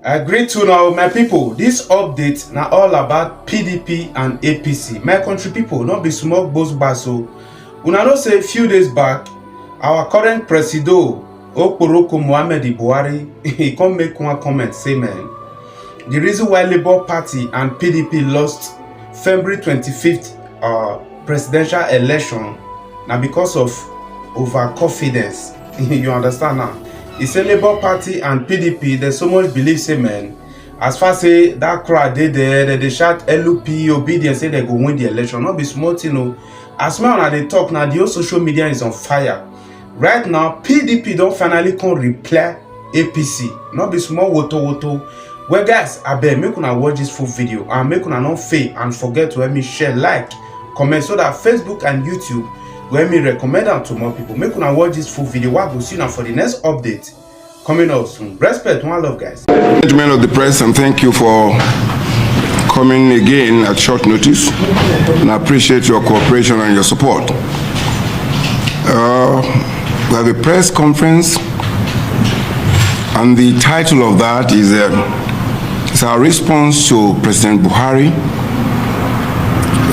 I agree to now, my people. This update now all about PDP and APC. My country people, not be small boss basso. Una know say a few days back, our current president, Oporoko Mohamed Buhari, he come make one comment, say man, the reason why Labour Party and PDP lost February 25th presidential election now because of overconfidence. You understand now? He say Labour Party and PDP, there's so much belief, say man, as far say that crowd they shout LUP obedience, say they go win the election. Not be smart, you know. As man now they talk now, the whole social media is on fire. Right now, PDP don't finally come reply APC. Not be small woto. Well guys, I beg make una watch this full video and make una not fail and forget to help me share, like, comment so that Facebook and YouTube will help me recommend them to more people. Make una watch this full video. What will see now for the next update coming out soon. Respect, one love, guys. Gentlemen of the press, and thank you for coming again at short notice, and I appreciate your cooperation and your support. We have a press conference, and the title of that is it's our response to President Buhari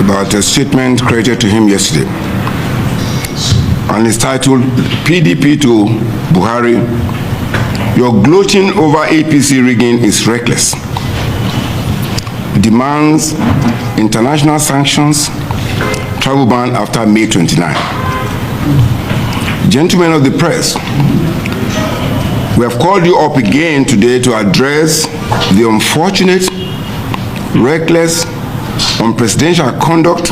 about a statement created to him yesterday, and it's titled PDP to Buhari, your gloating over APC rigging is reckless. Demands international sanctions, travel ban after May 29. Gentlemen of the press, we have called you up again today to address the unfortunate, reckless, unpresidential conduct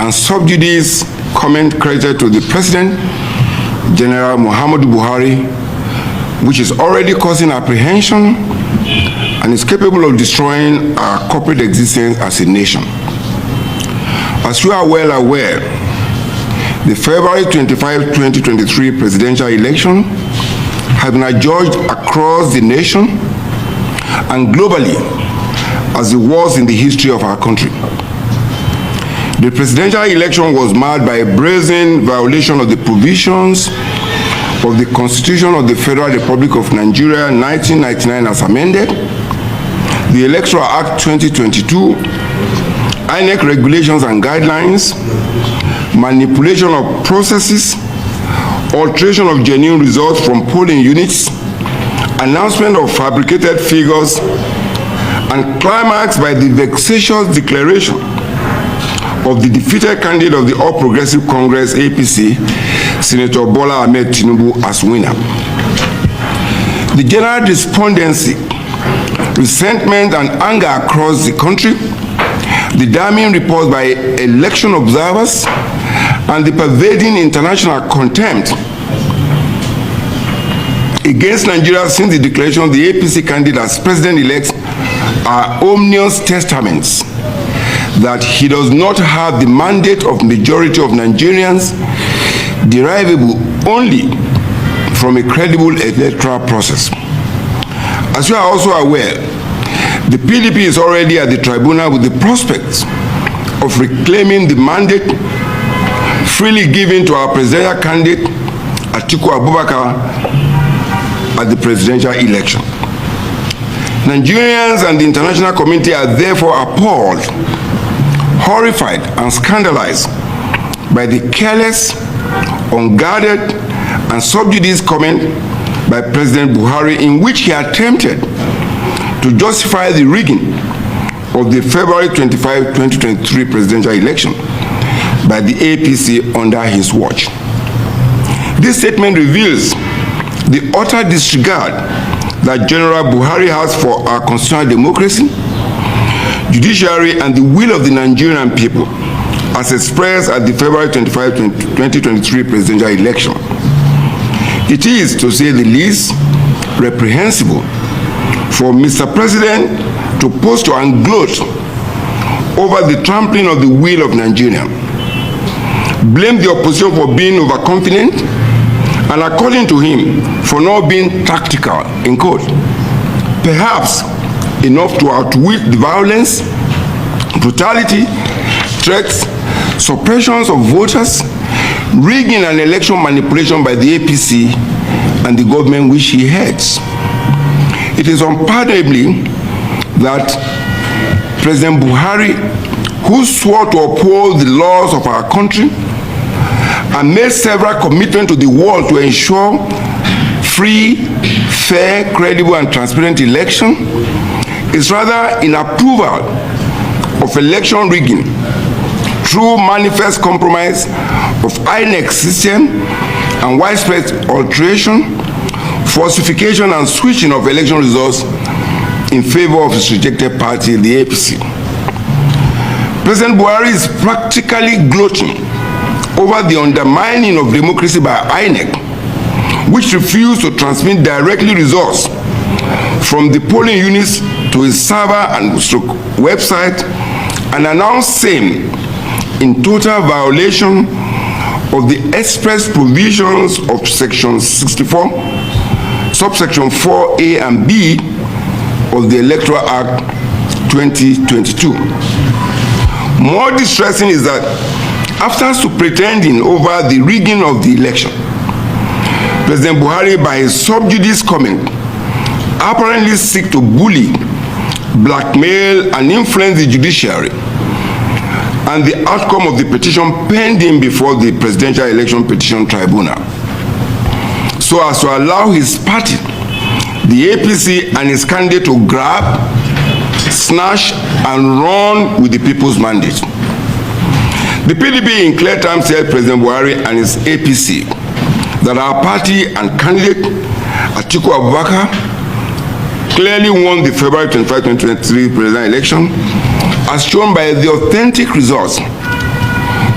and sub judice comment credited to the President, General Muhammadu Buhari, which is already causing apprehension and is capable of destroying our corporate existence as a nation. As you are well aware, the February 25, 2023 presidential election has been adjudged across the nation and globally as the worst in the history of our country. The presidential election was marred by a brazen violation of the provisions of the Constitution of the Federal Republic of Nigeria 1999 as amended, the Electoral Act 2022, INEC regulations and guidelines, manipulation of processes, alteration of genuine results from polling units, announcement of fabricated figures, and climax by the vexatious declaration of the defeated candidate of the All Progressive Congress, APC, Senator Bola Ahmed Tinubu, as winner. The general despondency, resentment, and anger across the country, the damning reports by election observers, and the pervading international contempt against Nigeria since the declaration of the APC candidate as president-elect are ominous testaments that he does not have the mandate of majority of Nigerians derivable only from a credible electoral process. As you are also aware, the PDP is already at the tribunal with the prospects of reclaiming the mandate freely given to our presidential candidate, Atiku Abubakar, at the presidential election. Nigerians and the international community are therefore appalled, horrified, and scandalized by the careless, unguarded, and sub judice comment by President Buhari in which he attempted to justify the rigging of the February 25, 2023 presidential election by the APC under his watch. This statement reveals the utter disregard that General Buhari has for our constitutional democracy, judiciary, and the will of the Nigerian people, as expressed at the February 25, 2023 presidential election. It is, to say the least, reprehensible for Mr. President to post and gloat over the trampling of the will of Nigeria, blame the opposition for being overconfident, and according to him, for not being tactical, in quote, perhaps enough to outwit the violence, brutality, threats, suppressions of voters, rigging and election manipulation by the APC and the government which he heads. It is unpardonably that President Buhari, who swore to uphold the laws of our country and made several commitments to the world to ensure free, fair, credible, and transparent election, is rather in approval of election rigging through manifest compromise of INEC system and widespread alteration, falsification, and switching of election results in favor of his rejected party, the APC. President Buhari is practically gloating over the undermining of democracy by INEC, which refused to transmit directly results from the polling units to his server and website, and announced same in total violation of the express provisions of Section 64, subsection 4A and B of the Electoral Act 2022. More distressing is that after pretending over the rigging of the election, President Buhari, by his sub judice comment, apparently seek to bully, blackmail, and influence the judiciary and the outcome of the petition pending before the Presidential Election Petition Tribunal, so as to allow his party, the APC, and his candidate to grab, snatch, and run with the people's mandate. The PDP in clear terms said President Buhari and his APC that our party and candidate, Atiku Abubakar, clearly won the February 25, 2023 presidential election, as shown by the authentic results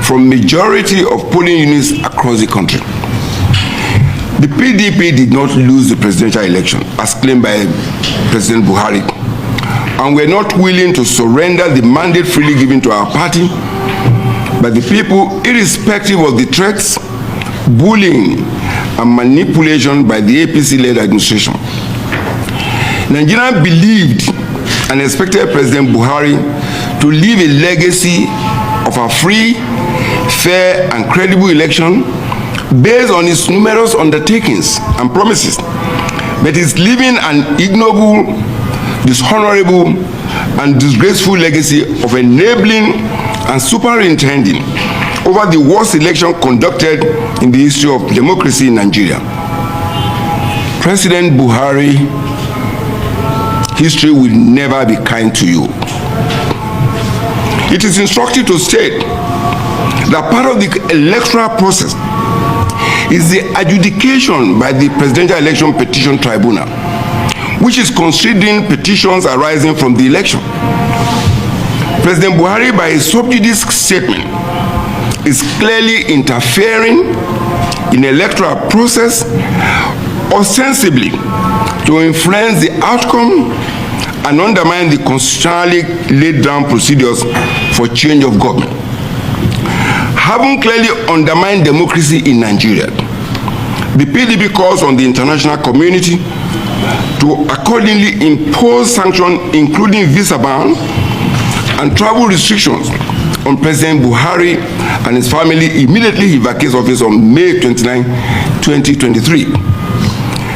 from majority of polling units across the country. The PDP did not lose the presidential election, as claimed by President Buhari, and were not willing to surrender the mandate freely given to our party by the people, irrespective of the threats, bullying, and manipulation by the APC-led administration. Nigerians believed and expected President Buhari to leave a legacy of a free, fair, and credible election based on his numerous undertakings and promises, but is leaving an ignoble, dishonorable, and disgraceful legacy of enabling and superintending over the worst election conducted in the history of democracy in Nigeria. President Buhari, history will never be kind to you. It is instructive to state that part of the electoral process is the adjudication by the Presidential Election Petition Tribunal, which is considering petitions arising from the election. President Buhari, by his sub judice statement, is clearly interfering in the electoral process, ostensibly to influence the outcome and undermine the constitutionally laid down procedures for change of government. Having clearly undermined democracy in Nigeria, the PDP calls on the international community to accordingly impose sanctions, including visa ban and travel restrictions, on President Buhari and his family immediately he vacates office on May 29, 2023.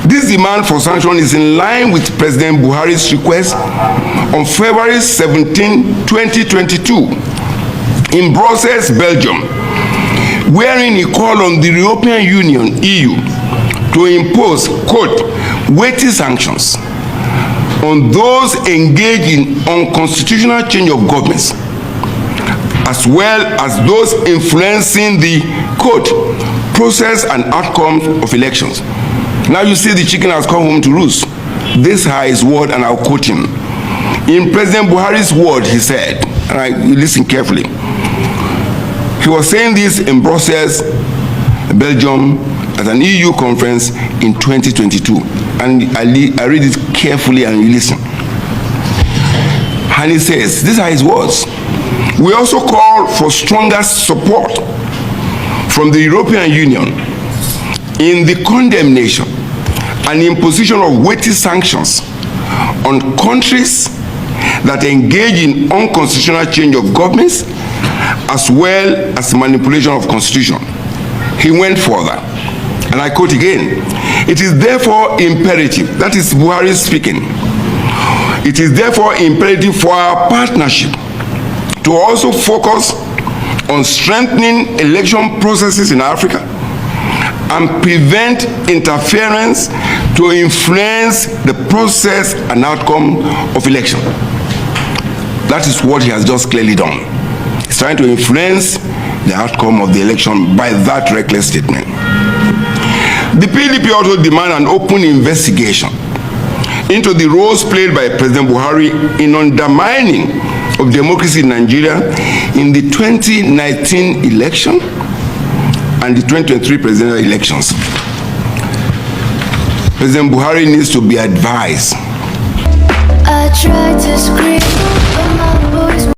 This demand for sanction is in line with President Buhari's request on February 17, 2022 in Brussels, Belgium, wherein he called on the European Union, EU, to impose, quote, weighty sanctions on those engaged in unconstitutional change of governments, as well as those influencing the, quote, process and outcomes of elections. Now you see the chicken has come home to roost. This is his word, and I'll quote him. In President Buhari's word, he said, and you listen carefully. He was saying this in Brussels, Belgium, at an EU conference in 2022. And I read it carefully and you listen. And he says, these are his words. We also call for stronger support from the European Union in the condemnation and imposition of weighty sanctions on countries that engage in unconstitutional change of governments as well as manipulation of constitution. He went further. And I quote again, "It is therefore imperative," that is Buhari speaking, "it is therefore imperative for our partnership to also focus on strengthening election processes in Africa and prevent interference to influence the process and outcome of election." That is what he has just clearly done. He's trying to influence the outcome of the election by that reckless statement. The PDP also demand an open investigation into the roles played by President Buhari in undermining of democracy in Nigeria in the 2019 election and the 2023 presidential elections. President Buhari needs to be advised. I tried to scream, but my voice